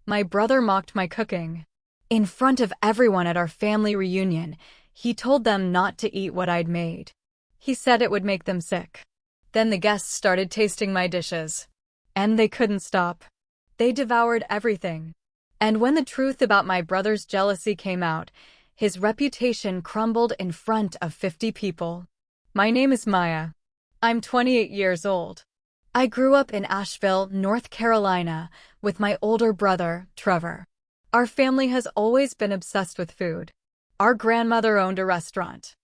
My brother mocked my cooking. In front of everyone at our family reunion, he told them not to eat what I'd made. He said it would make them sick. Then the guests started tasting my dishes. And they couldn't stop. They devoured everything. And when the truth about my brother's jealousy came out, his reputation crumbled in front of 50 people. My name is Maya. I'm 28 years old. I grew up in Asheville, North Carolina, with my older brother, Trevor. Our family has always been obsessed with food. Our grandmother owned a restaurant.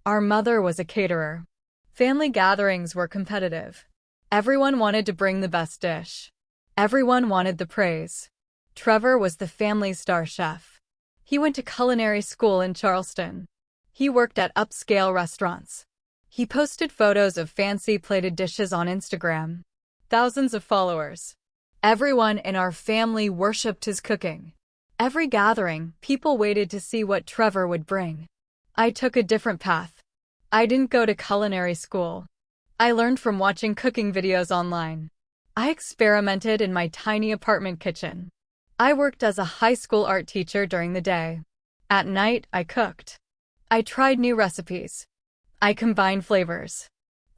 Our mother was a caterer. Family gatherings were competitive. Everyone wanted to bring the best dish. Everyone wanted the praise. Trevor was the family's star chef. He went to culinary school in Charleston. He worked at upscale restaurants. He posted photos of fancy plated dishes on Instagram. Thousands of followers. Everyone in our family worshipped his cooking. Every gathering, people waited to see what Trevor would bring. I took a different path. I didn't go to culinary school. I learned from watching cooking videos online. I experimented in my tiny apartment kitchen. I worked as a high school art teacher during the day. At night, I cooked. I tried new recipes. I combined flavors.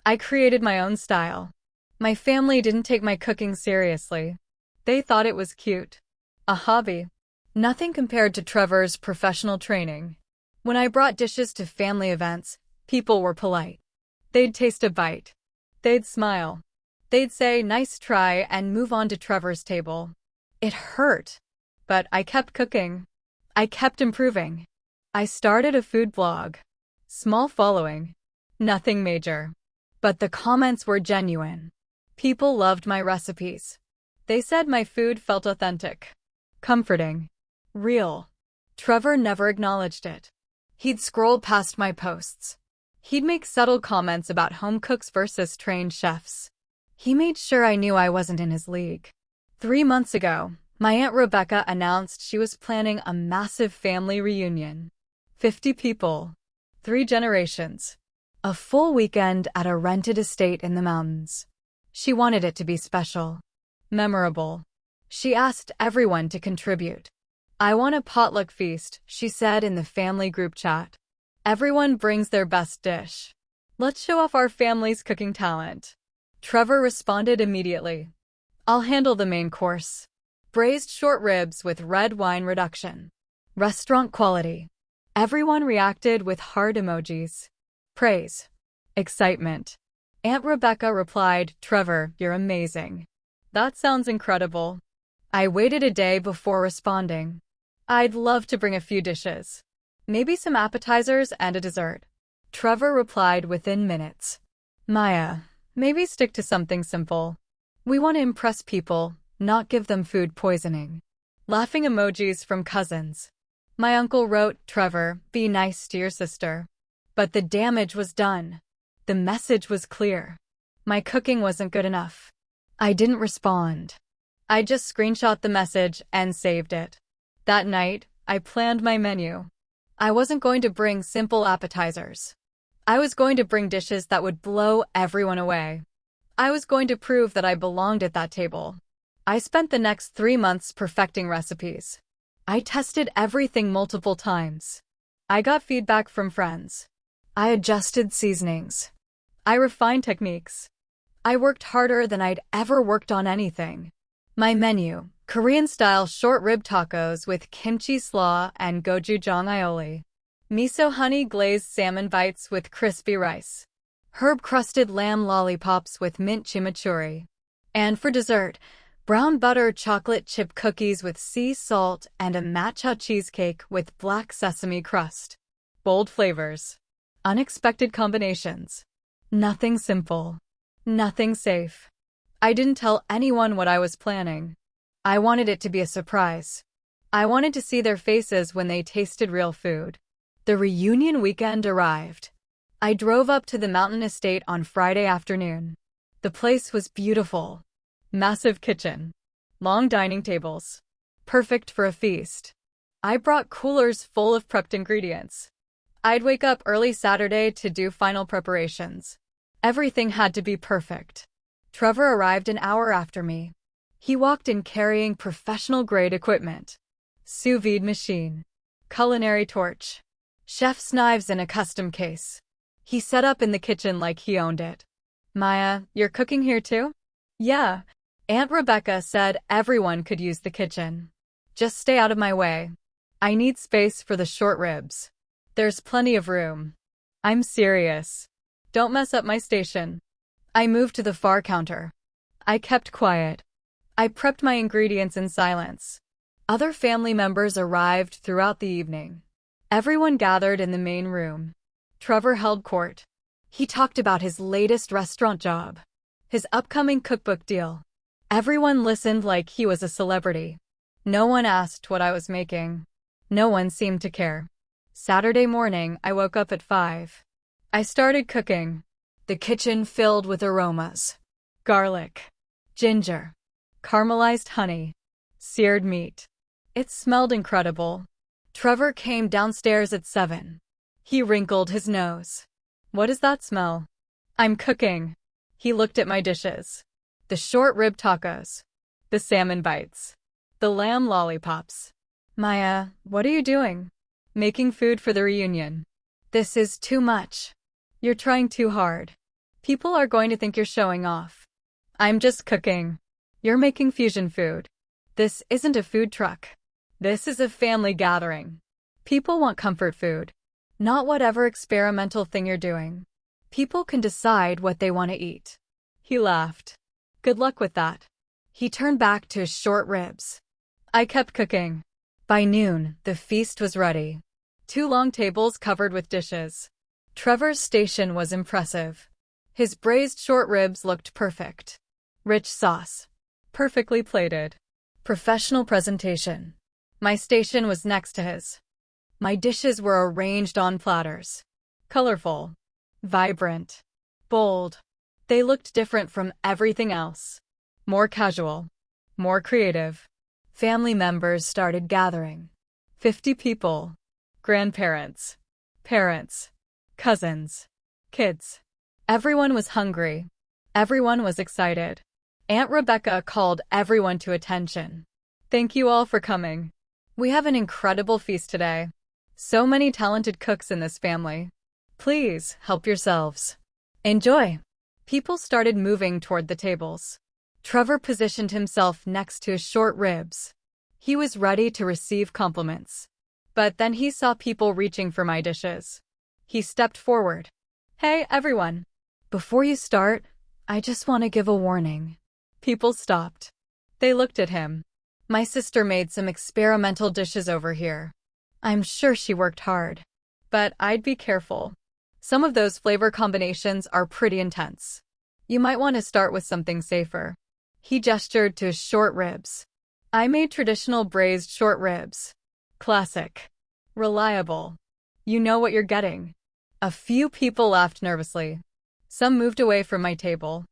I created my own style. My family didn't take my cooking seriously. They thought it was cute. A hobby. Nothing compared to Trevor's professional training. When I brought dishes to family events, people were polite. They'd taste a bite. They'd smile. They'd say, "Nice try," and move on to Trevor's table. It hurt. But I kept cooking. I kept improving. I started a food blog. Small following. Nothing major. But the comments were genuine. People loved my recipes. They said my food felt authentic. Comforting. Real. Trevor never acknowledged it. He'd scroll past my posts. He'd make subtle comments about home cooks versus trained chefs. He made sure I knew I wasn't in his league. 3 months ago, my Aunt Rebecca announced she was planning a massive family reunion. 50 people. 3 generations. A full weekend at a rented estate in the mountains. She wanted it to be special. Memorable. She asked everyone to contribute. "I want a potluck feast," she said in the family group chat. "Everyone brings their best dish. Let's show off our family's cooking talent." Trevor responded immediately. "I'll handle the main course. Braised short ribs with red wine reduction. Restaurant quality." Everyone reacted with heart emojis. Praise. Excitement. Aunt Rebecca replied, "Trevor, you're amazing." "That sounds incredible." I waited a day before responding. "I'd love to bring a few dishes. Maybe some appetizers and a dessert." Trevor replied within minutes. "Maya, maybe stick to something simple. We want to impress people, not give them food poisoning." Laughing emojis from cousins. My uncle wrote, "Trevor, be nice to your sister." But the damage was done. The message was clear. My cooking wasn't good enough. I didn't respond. I just screenshot the message and saved it. That night, I planned my menu. I wasn't going to bring simple appetizers. I was going to bring dishes that would blow everyone away. I was going to prove that I belonged at that table. I spent the next 3 months perfecting recipes. I tested everything multiple times. I got feedback from friends. I adjusted seasonings. I refined techniques. I worked harder than I'd ever worked on anything. My menu: Korean-style short rib tacos with kimchi slaw and gochujang aioli. Miso honey glazed salmon bites with crispy rice. Herb-crusted lamb lollipops with mint chimichurri. And for dessert, brown butter chocolate chip cookies with sea salt and a matcha cheesecake with black sesame crust. Bold flavors. Unexpected combinations. Nothing simple. Nothing safe. I didn't tell anyone what I was planning. I wanted it to be a surprise. I wanted to see their faces when they tasted real food. The reunion weekend arrived. I drove up to the mountain estate on Friday afternoon. The place was beautiful. Massive kitchen. Long dining tables. Perfect for a feast. I brought coolers full of prepped ingredients. I'd wake up early Saturday to do final preparations. Everything had to be perfect. Trevor arrived an hour after me. He walked in carrying professional-grade equipment. Sous vide machine. Culinary torch. Chef's knives in a custom case. He set up in the kitchen like he owned it. Maya, you're cooking here too? Yeah. Aunt Rebecca said everyone could use the kitchen. Just stay out of my way. I need space for the short ribs. There's plenty of room. I'm serious. Don't mess up my station. I moved to the far counter. I kept quiet. I prepped my ingredients in silence. Other family members arrived throughout the evening. Everyone gathered in the main room. Trevor held court. He talked about his latest restaurant job, his upcoming cookbook deal. Everyone listened like he was a celebrity. No one asked what I was making. No one seemed to care. Saturday morning, I woke up at 5. I started cooking. The kitchen filled with aromas. Garlic, ginger, caramelized honey, seared meat. It smelled incredible. Trevor came downstairs at 7. He wrinkled his nose. What is that smell? I'm cooking. He looked at my dishes. The short rib tacos. The salmon bites. The lamb lollipops. Maya, what are you doing? Making food for the reunion. This is too much. You're trying too hard. People are going to think you're showing off. I'm just cooking. You're making fusion food. This isn't a food truck. This is a family gathering. People want comfort food, not whatever experimental thing you're doing. People can decide what they want to eat. He laughed. Good luck with that. He turned back to his short ribs. I kept cooking. By noon, the feast was ready. 2 long tables covered with dishes. Trevor's station was impressive. His braised short ribs looked perfect. Rich sauce. Perfectly plated. Professional presentation. My station was next to his. My dishes were arranged on platters. Colorful. Vibrant. Bold. They looked different from everything else. More casual. More creative. Family members started gathering. 50 people. Grandparents. Parents. Cousins. Kids. Everyone was hungry. Everyone was excited. Aunt Rebecca called everyone to attention. Thank you all for coming. We have an incredible feast today. So many talented cooks in this family. Please, help yourselves. Enjoy. People started moving toward the tables. Trevor positioned himself next to his short ribs. He was ready to receive compliments. But then he saw people reaching for my dishes. He stepped forward. Hey, everyone. Before you start, I just want to give a warning. People stopped. They looked at him. My sister made some experimental dishes over here. I'm sure she worked hard. But I'd be careful. Some of those flavor combinations are pretty intense. You might want to start with something safer. He gestured to his short ribs. I made traditional braised short ribs. Classic. Reliable. You know what you're getting. A few people laughed nervously. Some moved away from my table.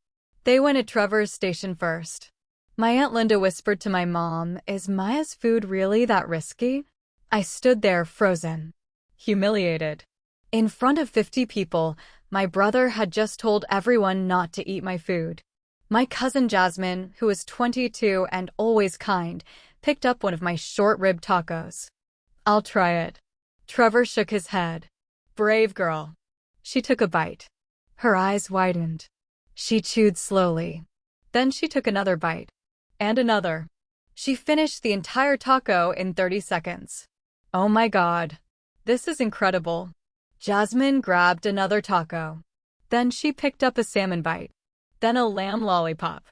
They went at Trevor's station first. My Aunt Linda whispered to my mom, "Is Maya's food really that risky?" I stood there frozen. Humiliated. In front of 50 people, my brother had just told everyone not to eat my food. My cousin Jasmine, who was 22 and always kind, picked up one of my short rib tacos. I'll try it. Trevor shook his head. Brave girl. She took a bite. Her eyes widened. She chewed slowly. Then she took another bite. And another. She finished the entire taco in 30 seconds. Oh my God. This is incredible. Jasmine grabbed another taco. Then she picked up a salmon bite. Then a lamb lollipop.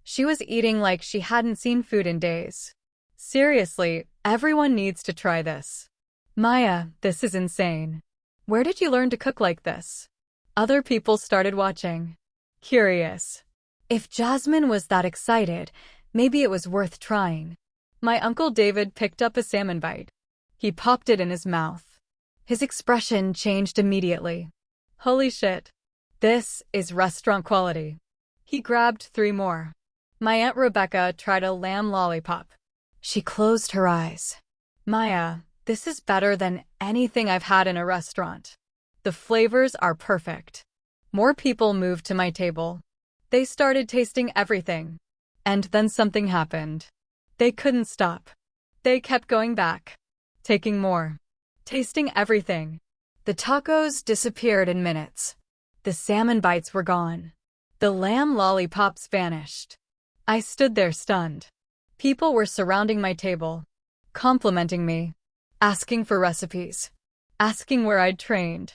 She was eating like she hadn't seen food in days. Seriously, everyone needs to try this. Maya, this is insane. Where did you learn to cook like this? Other people started watching. Curious. If Jasmine was that excited, maybe it was worth trying. My Uncle David picked up a salmon bite. He popped it in his mouth. His expression changed immediately. Holy shit. This is restaurant quality. He grabbed 3 more. My Aunt Rebecca tried a lamb lollipop. She closed her eyes. Maya, this is better than anything I've had in a restaurant. The flavors are perfect. More people moved to my table. They started tasting everything. And then something happened. They couldn't stop. They kept going back, taking more, tasting everything. The tacos disappeared in minutes. The salmon bites were gone. The lamb lollipops vanished. I stood there stunned. People were surrounding my table, complimenting me, asking for recipes, asking where I'd trained.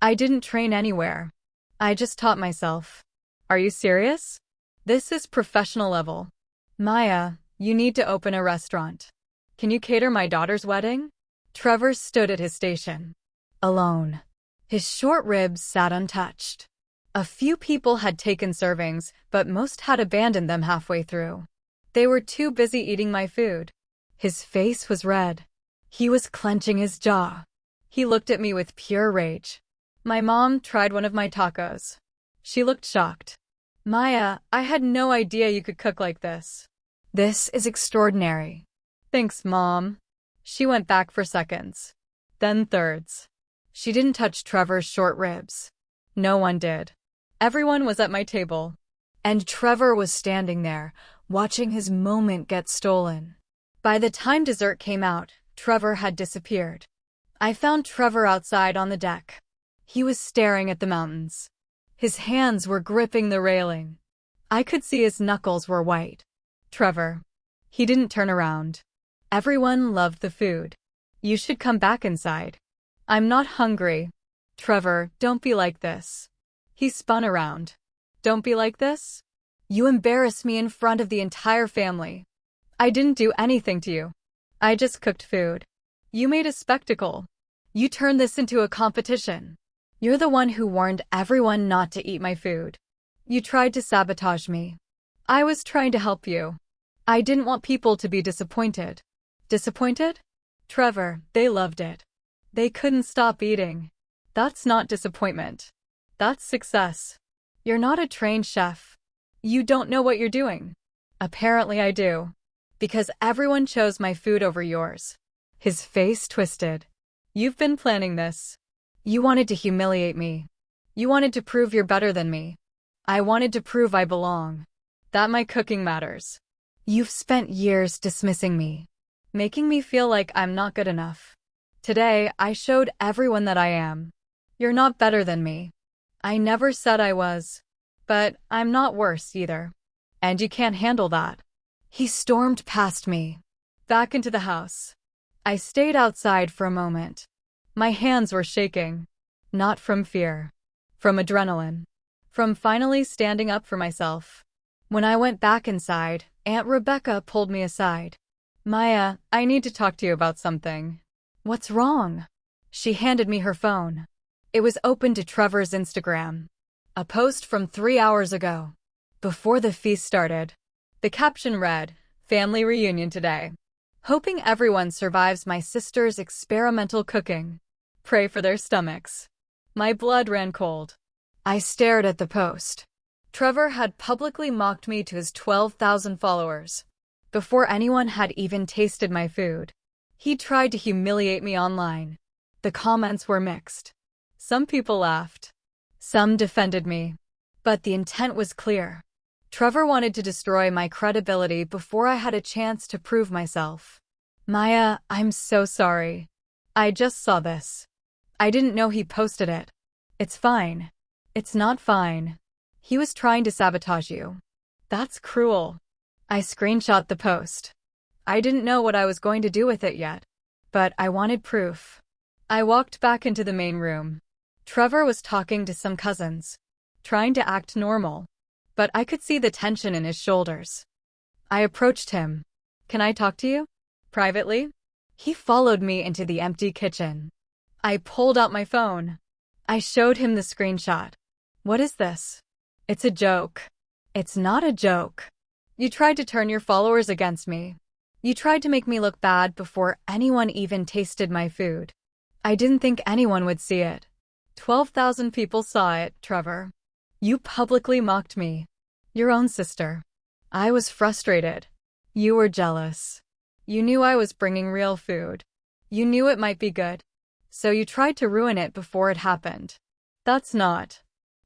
I didn't train anywhere. I just taught myself. Are you serious? This is professional level. Maya, you need to open a restaurant. Can you cater my daughter's wedding? Trevor stood at his station, alone. His short ribs sat untouched. A few people had taken servings, but most had abandoned them halfway through. They were too busy eating my food. His face was red. He was clenching his jaw. He looked at me with pure rage. My mom tried one of my tacos. She looked shocked. Maya, I had no idea you could cook like this. This is extraordinary. Thanks, Mom. She went back for seconds, then thirds. She didn't touch Trevor's short ribs. No one did. Everyone was at my table. And Trevor was standing there, watching his moment get stolen. By the time dessert came out, Trevor had disappeared. I found Trevor outside on the deck. He was staring at the mountains. His hands were gripping the railing. I could see his knuckles were white. Trevor. He didn't turn around. Everyone loved the food. You should come back inside. I'm not hungry. Trevor, don't be like this. He spun around. Don't be like this? You embarrass me in front of the entire family. I didn't do anything to you. I just cooked food. You made a spectacle. You turned this into a competition. You're the one who warned everyone not to eat my food. You tried to sabotage me. I was trying to help you. I didn't want people to be disappointed. Disappointed? Trevor, they loved it. They couldn't stop eating. That's not disappointment. That's success. You're not a trained chef. You don't know what you're doing. Apparently I do. Because everyone chose my food over yours. His face twisted. You've been planning this. You wanted to humiliate me. You wanted to prove you're better than me. I wanted to prove I belong. That my cooking matters. You've spent years dismissing me, making me feel like I'm not good enough. Today, I showed everyone that I am. You're not better than me. I never said I was. But I'm not worse either. And you can't handle that. He stormed past me, back into the house. I stayed outside for a moment. My hands were shaking. Not from fear. From adrenaline. From finally standing up for myself. When I went back inside, Aunt Rebecca pulled me aside. Maya, I need to talk to you about something. What's wrong? She handed me her phone. It was open to Trevor's Instagram. A post from 3 hours ago. Before the feast started. The caption read, "Family reunion today. Hoping everyone survives my sister's experimental cooking. Pray for their stomachs." My blood ran cold. I stared at the post. Trevor had publicly mocked me to his 12,000 followers. Before anyone had even tasted my food. He tried to humiliate me online. The comments were mixed. Some people laughed. Some defended me. But the intent was clear. Trevor wanted to destroy my credibility before I had a chance to prove myself. Maya, I'm so sorry. I just saw this. I didn't know he posted it. It's fine. It's not fine. He was trying to sabotage you. That's cruel. I screenshot the post. I didn't know what I was going to do with it yet. But I wanted proof. I walked back into the main room. Trevor was talking to some cousins. Trying to act normal. But I could see the tension in his shoulders. I approached him. Can I talk to you? Privately? He followed me into the empty kitchen. I pulled out my phone. I showed him the screenshot. What is this? It's a joke. It's not a joke. You tried to turn your followers against me. You tried to make me look bad before anyone even tasted my food. I didn't think anyone would see it. 12,000 people saw it, Trevor. You publicly mocked me. Your own sister. I was frustrated. You were jealous. You knew I was bringing real food. You knew it might be good. So you tried to ruin it before it happened. That's not.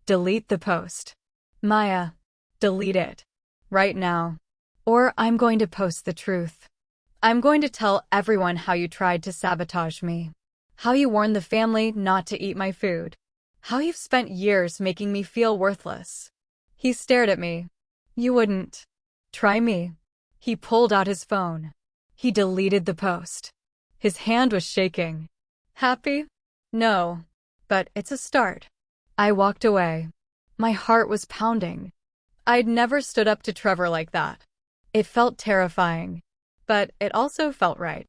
Delete the post. Maya, delete it. Right now. or I'm going to post the truth. I'm going to tell everyone how you tried to sabotage me. How you warned the family not to eat my food. How you've spent years making me feel worthless. He stared at me. You wouldn't. Try me. He pulled out his phone. He deleted the post. His hand was shaking. Happy? No. But it's a start. I walked away. My heart was pounding. I'd never stood up to Trevor like that. It felt terrifying. But it also felt right.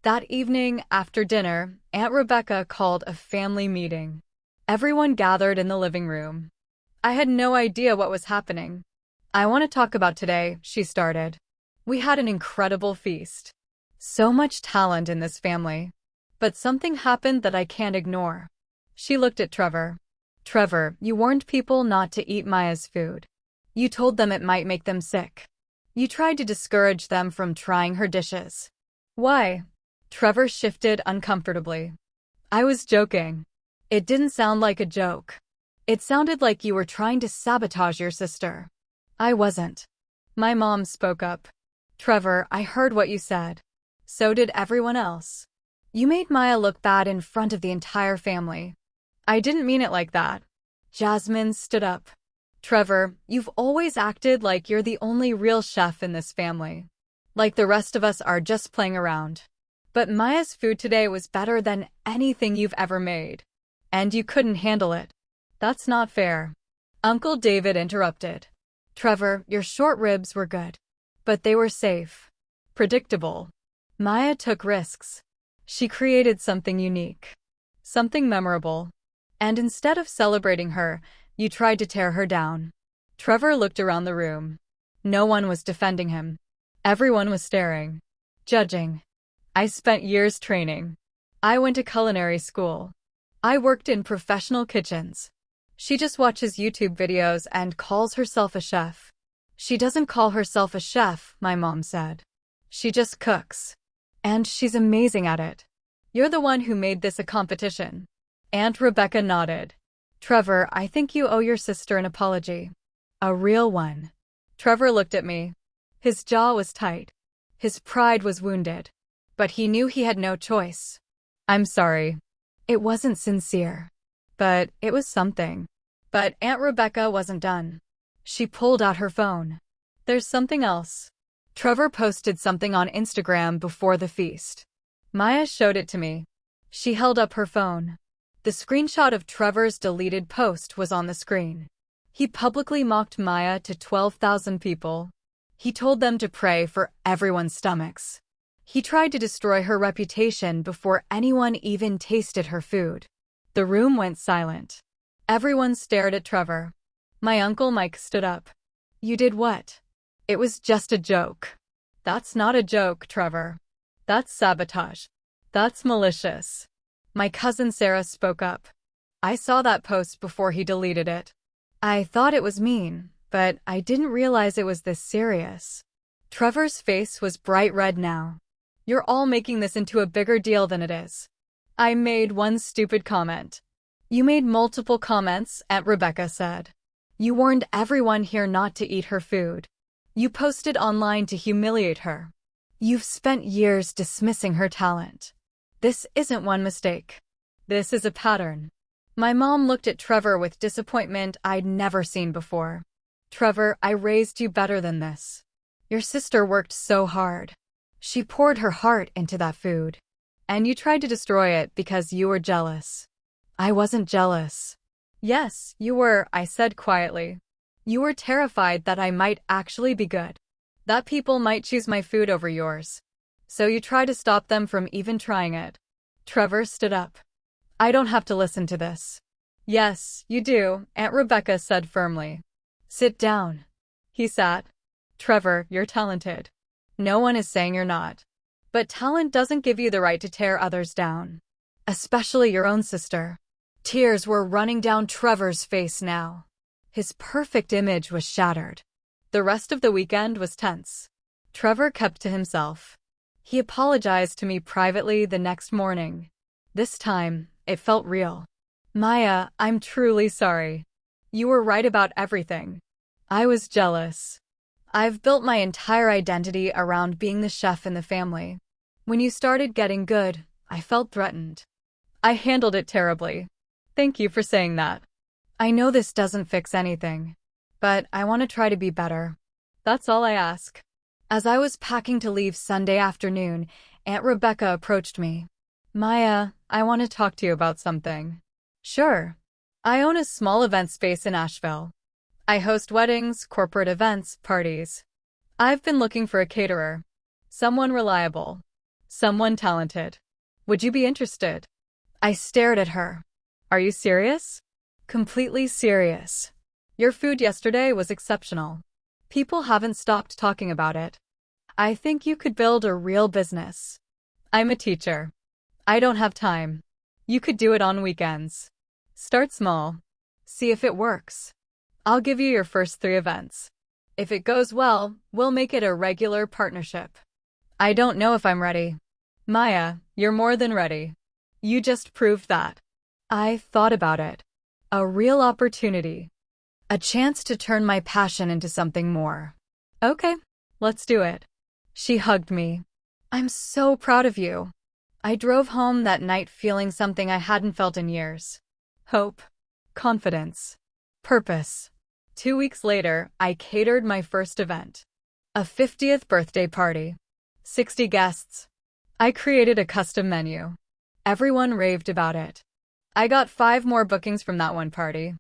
That evening, after dinner, Aunt Rebecca called a family meeting. Everyone gathered in the living room. I had no idea what was happening. I want to talk about today, she started. We had an incredible feast. So much talent in this family. But something happened that I can't ignore. She looked at Trevor. Trevor, you warned people not to eat Maya's food. You told them it might make them sick. You tried to discourage them from trying her dishes. Why? Trevor shifted uncomfortably. I was joking. It didn't sound like a joke. It sounded like you were trying to sabotage your sister. I wasn't. My mom spoke up. Trevor, I heard what you said. So did everyone else. You made Maya look bad in front of the entire family. I didn't mean it like that. Jasmine stood up. Trevor, you've always acted like you're the only real chef in this family. Like the rest of us are just playing around. But Maya's food today was better than anything you've ever made. And you couldn't handle it. That's not fair. Uncle David interrupted. Trevor, your short ribs were good. But they were safe. Predictable. Maya took risks. She created something unique. Something memorable. And instead of celebrating her, you tried to tear her down. Trevor looked around the room. No one was defending him. Everyone was staring. Judging. I spent years training. I went to culinary school. I worked in professional kitchens. She just watches YouTube videos and calls herself a chef. She doesn't call herself a chef, my mom said. She just cooks. And she's amazing at it. You're the one who made this a competition. Aunt Rebecca nodded. Trevor, I think you owe your sister an apology. A real one. Trevor looked at me. His jaw was tight. His pride was wounded. But he knew he had no choice. I'm sorry. It wasn't sincere. But it was something. But Aunt Rebecca wasn't done. She pulled out her phone. There's something else. Trevor posted something on Instagram before the feast. Maya showed it to me. She held up her phone. The screenshot of Trevor's deleted post was on the screen. He publicly mocked Maya to 12,000 people. He told them to pray for everyone's stomachs. He tried to destroy her reputation before anyone even tasted her food. The room went silent. Everyone stared at Trevor. My Uncle Mike stood up. You did what? It was just a joke. That's not a joke, Trevor. That's sabotage. That's malicious. My cousin Sarah spoke up. I saw that post before he deleted it. I thought it was mean, but I didn't realize it was this serious. Trevor's face was bright red now. You're all making this into a bigger deal than it is. I made one stupid comment. You made multiple comments, Aunt Rebecca said. You warned everyone here not to eat her food. You posted online to humiliate her. You've spent years dismissing her talent. This isn't one mistake. This is a pattern. My mom looked at Trevor with disappointment I'd never seen before. Trevor, I raised you better than this. Your sister worked so hard. She poured her heart into that food. And you tried to destroy it because you were jealous. I wasn't jealous. Yes, you were, I said quietly. You were terrified that I might actually be good. That people might choose my food over yours. So you tried to stop them from even trying it. Trevor stood up. I don't have to listen to this. Yes, you do, Aunt Rebecca said firmly. Sit down. He sat. Trevor, you're talented. No one is saying you're not. But talent doesn't give you the right to tear others down. Especially your own sister. Tears were running down Trevor's face now. His perfect image was shattered. The rest of the weekend was tense. Trevor kept to himself. He apologized to me privately the next morning. This time, it felt real. Maya, I'm truly sorry. You were right about everything. I was jealous. I've built my entire identity around being the chef in the family. When you started getting good, I felt threatened. I handled it terribly. Thank you for saying that. I know this doesn't fix anything, but I want to try to be better. That's all I ask. As I was packing to leave Sunday afternoon, Aunt Rebecca approached me. Maya, I want to talk to you about something. Sure. I own a small event space in Asheville. I host weddings, corporate events, parties. I've been looking for a caterer. Someone reliable. Someone talented. Would you be interested? I stared at her. Are you serious? Completely serious. Your food yesterday was exceptional. People haven't stopped talking about it. I think you could build a real business. I'm a teacher. I don't have time. You could do it on weekends. Start small. See if it works. I'll give you your first 3 events. If it goes well, we'll make it a regular partnership. I don't know if I'm ready. Maya, you're more than ready. You just proved that. I thought about it. A real opportunity. A chance to turn my passion into something more. Okay, let's do it. She hugged me. I'm so proud of you. I drove home that night feeling something I hadn't felt in years. Hope. Confidence. Purpose. 2 weeks later, I catered my first event. A 50th birthday party. 60 guests. I created a custom menu. Everyone raved about it. I got 5 more bookings from that one party.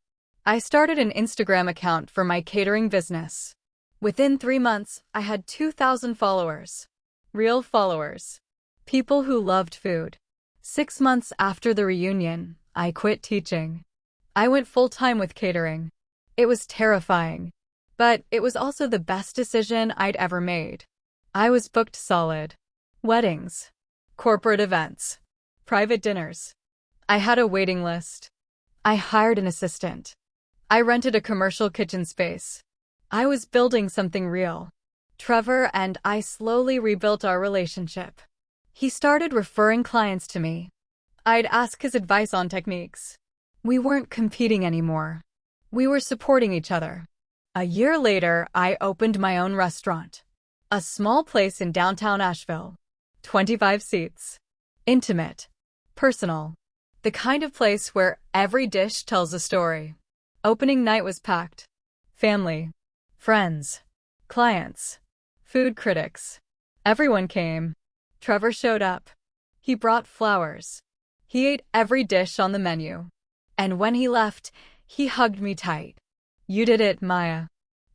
I started an Instagram account for my catering business. Within 3 months, I had 2,000 followers. Real followers. People who loved food. 6 months after the reunion, I quit teaching. I went full-time with catering. It was terrifying. But it was also the best decision I'd ever made. I was booked solid. Weddings. Corporate events. Private dinners. I had a waiting list. I hired an assistant. I rented a commercial kitchen space. I was building something real. Trevor and I slowly rebuilt our relationship. He started referring clients to me. I'd ask his advice on techniques. We weren't competing anymore. We were supporting each other. A year later, I opened my own restaurant. A small place in downtown Asheville. 25 seats. Intimate. Personal. The kind of place where every dish tells a story. Opening night was packed. Family. Friends. Clients. Food critics. Everyone came. Trevor showed up. He brought flowers. He ate every dish on the menu. And when he left, he hugged me tight. You did it, Maya.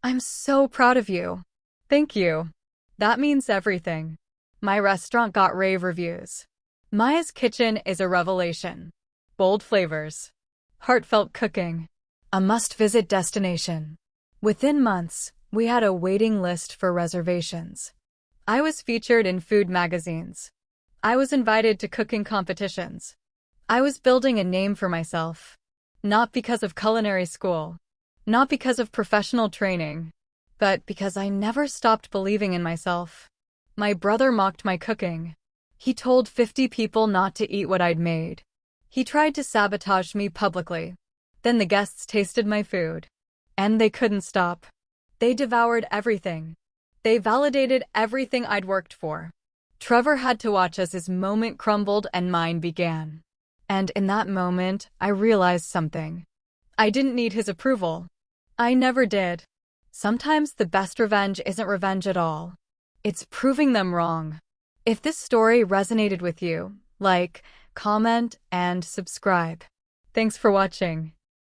I'm so proud of you. Thank you. That means everything. My restaurant got rave reviews. Maya's Kitchen is a revelation. Bold flavors. Heartfelt cooking. A must-visit destination. Within months, we had a waiting list for reservations. I was featured in food magazines. I was invited to cooking competitions. I was building a name for myself. Not because of culinary school. Not because of professional training. But because I never stopped believing in myself. My brother mocked my cooking. He told 50 people not to eat what I'd made. He tried to sabotage me publicly. Then the guests tasted my food. And they couldn't stop. They devoured everything. They validated everything I'd worked for. Trevor had to watch as his moment crumbled and mine began. And in that moment, I realized something. I didn't need his approval. I never did. Sometimes the best revenge isn't revenge at all. It's proving them wrong. If this story resonated with you, like, comment, and subscribe. Thanks for watching.